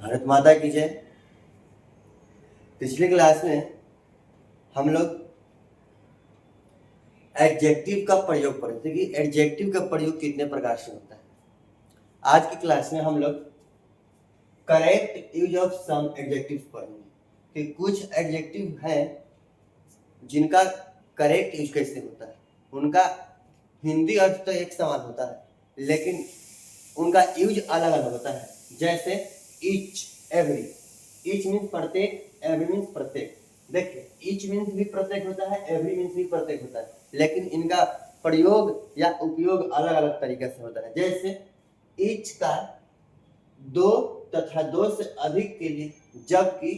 भारत माता की जय। पिछली क्लास में हम लोग एडजेक्टिव का प्रयोग पढ़े थे कि एडजेक्टिव का प्रयोग कितने प्रकार से होता है। आज की क्लास में हम लोग correct use of some adjectives पढ़ेंगे कि कुछ एडजेक्टिव हैं जिनका करेक्ट यूज कैसे होता है। उनका हिंदी अर्थ तो एक समान होता है लेकिन उनका यूज अलग अलग होता है। जैसे ईच, एवरी। ईच मीन्स प्रत्येक, एवरी मीन्स प्रत्येक। देखिए ईच मीन्स भी प्रत्येक होता है, एवरी मीन्स भी प्रत्येक होता है, लेकिन इनका प्रयोग या उपयोग अलग अलग तरीके से होता है। जैसे ईच का दो तथा दो से अधिक के लिए, जबकि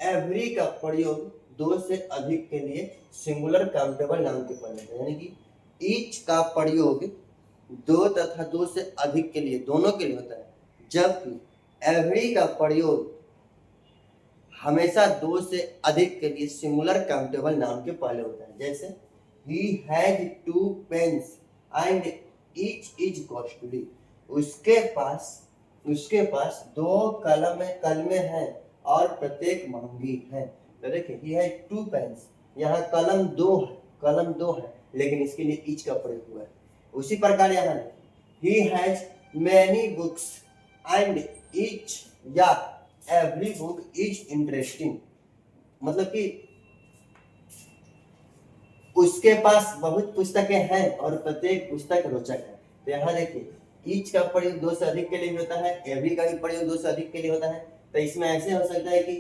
एवरी का प्रयोग दो से अधिक के लिए सिंगुलर काउंटेबल नाउन के पहले होता है। यानी कि ईच का प्रयोग दो तथा दो से अधिक के लिए, दोनों के लिए होता है, जबकि एवरी का प्रयोग हमेशा दो से अधिक के लिए सिंगुलर काउंटेबल नाउन के पहले होता है। जैसे ही has two pens and each is costly. उसके पास दो कलमें हैं और प्रत्येक महंगी है। तो देखिए ही हैज टू पेन्स, यहाँ कलम दो है लेकिन इसके लिए ईच का प्रयोग हुआ है। उसी प्रकार यहाँ he has many books and each या एवरी बुक इज इंटरेस्टिंग। मतलब कि उसके पास बहुत पुस्तकें हैं और प्रत्येक पुस्तक रोचक है। तो यहाँ देखिए ईच का प्रयोग दो से अधिक के लिए भी होता है, एवरी का भी प्रयोग दो से अधिक के लिए होता है। तो इसमें ऐसे हो सकता है कि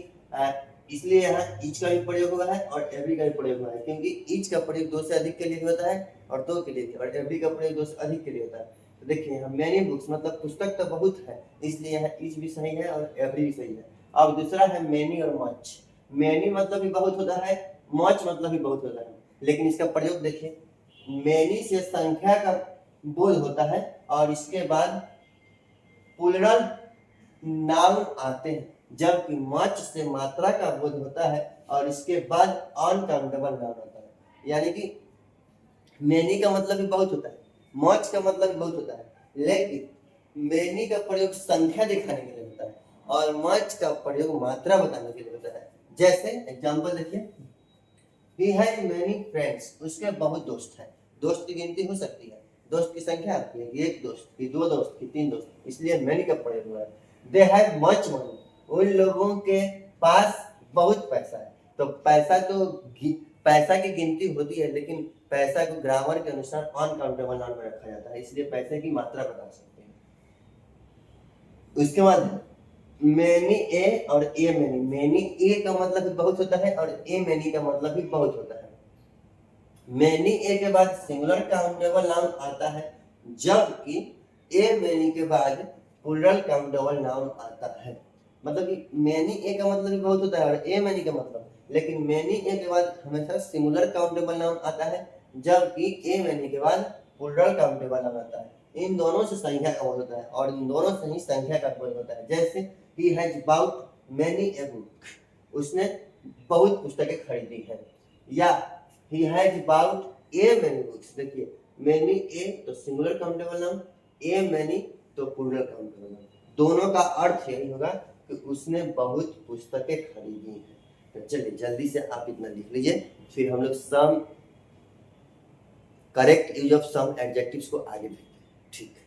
इसलिए यहाँ ईच का भी प्रयोग हुआ है और एवरी का भी प्रयोग हुआ है, क्योंकि ईच का प्रयोग दो से अधिक के लिए भी होता है और दो के लिए भी, और एवरी का प्रयोग दो से अधिक के लिए होता है। तो देखिए यहाँ मैनी बुक्स मतलब पुस्तक तो बहुत है, इसलिए यहाँ ईच भी सही है और एवरी भी सही है। अब दूसरा है मैनी और मच। मैनी मतलब भी बहुत होता है, मच मतलब भी बहुत होता है, लेकिन इसका प्रयोग देखिए मैनी से संख्या का बोध होता है और इसके बाद प्लूरल नाउन आते हैं, जबकि मच से मात्रा का बोध होता है और इसके बाद अनकाउंटेबल नाउन आता है। यानी कि मैनी का मतलब भी बहुत होता है, मच का मतलब भी बहुत होता है, लेकिन मैनी का प्रयोग संख्या दिखाने के लिए होता है और मच का प्रयोग मात्रा बताने के लिए होता है। जैसे एग्जांपल देखिए ही हैज मैनी फ्रेंड्स, उसके बहुत दोस्त हैं। दोस्त की गिनती हो सकती है, दोस्त की संख्या आती है कि एक दोस्त, कि दो दोस्त, कि तीन दोस्त, इसलिए मैनी का प्रयोग हुआ है। दे हैव मच मनी, उन लोगों के पास बहुत पैसा है। तो पैसा की गिनती होती है, लेकिन पैसा को ग्रामर के अनुसार अनकाउंटेबल नाउन में रखा जाता है, इसलिए पैसे की मात्रा बता सकते हैं। उसके बाद मैनी ए और ए मैनी। मैनी ए का मतलब भी बहुत होता है और ए मैनी का मतलब भी बहुत होता है। मैनी ए के बाद सिंगुलर काउंटेबल नाउन आता है, जबकि ए मैनी के बाद प्लूरल काउंटेबल नाउन आता है। मतलब कि मैनी ए का मतलब भी बहुत होता है और ए मैनी का मतलब, लेकिन मैनी ए के बाद हमेशा सिंगुलर काउंटेबल नाउन आता है, जबकि ए मैनी के बाद प्लूरल काउंटेबल नाउन आता है। इन दोनों से संख्या का बोध होता है और इन दोनों से ही संख्या का बोध होता है। जैसे he has bought many a book, उसने बहुत पुस्तकें खरीदी है, या he has bought a many books। देखिए many a तो singular countable noun, a many तो प्लूरल काउंटेबल नाउन, दोनों का अर्थ यही होगा कि उसने बहुत पुस्तकें खरीदी हैं। तो चलिए जल्दी से आप इतना लिख लीजिए, फिर हम लोग some correct use of some adjectives को आगे देखते हैं। ठीक है।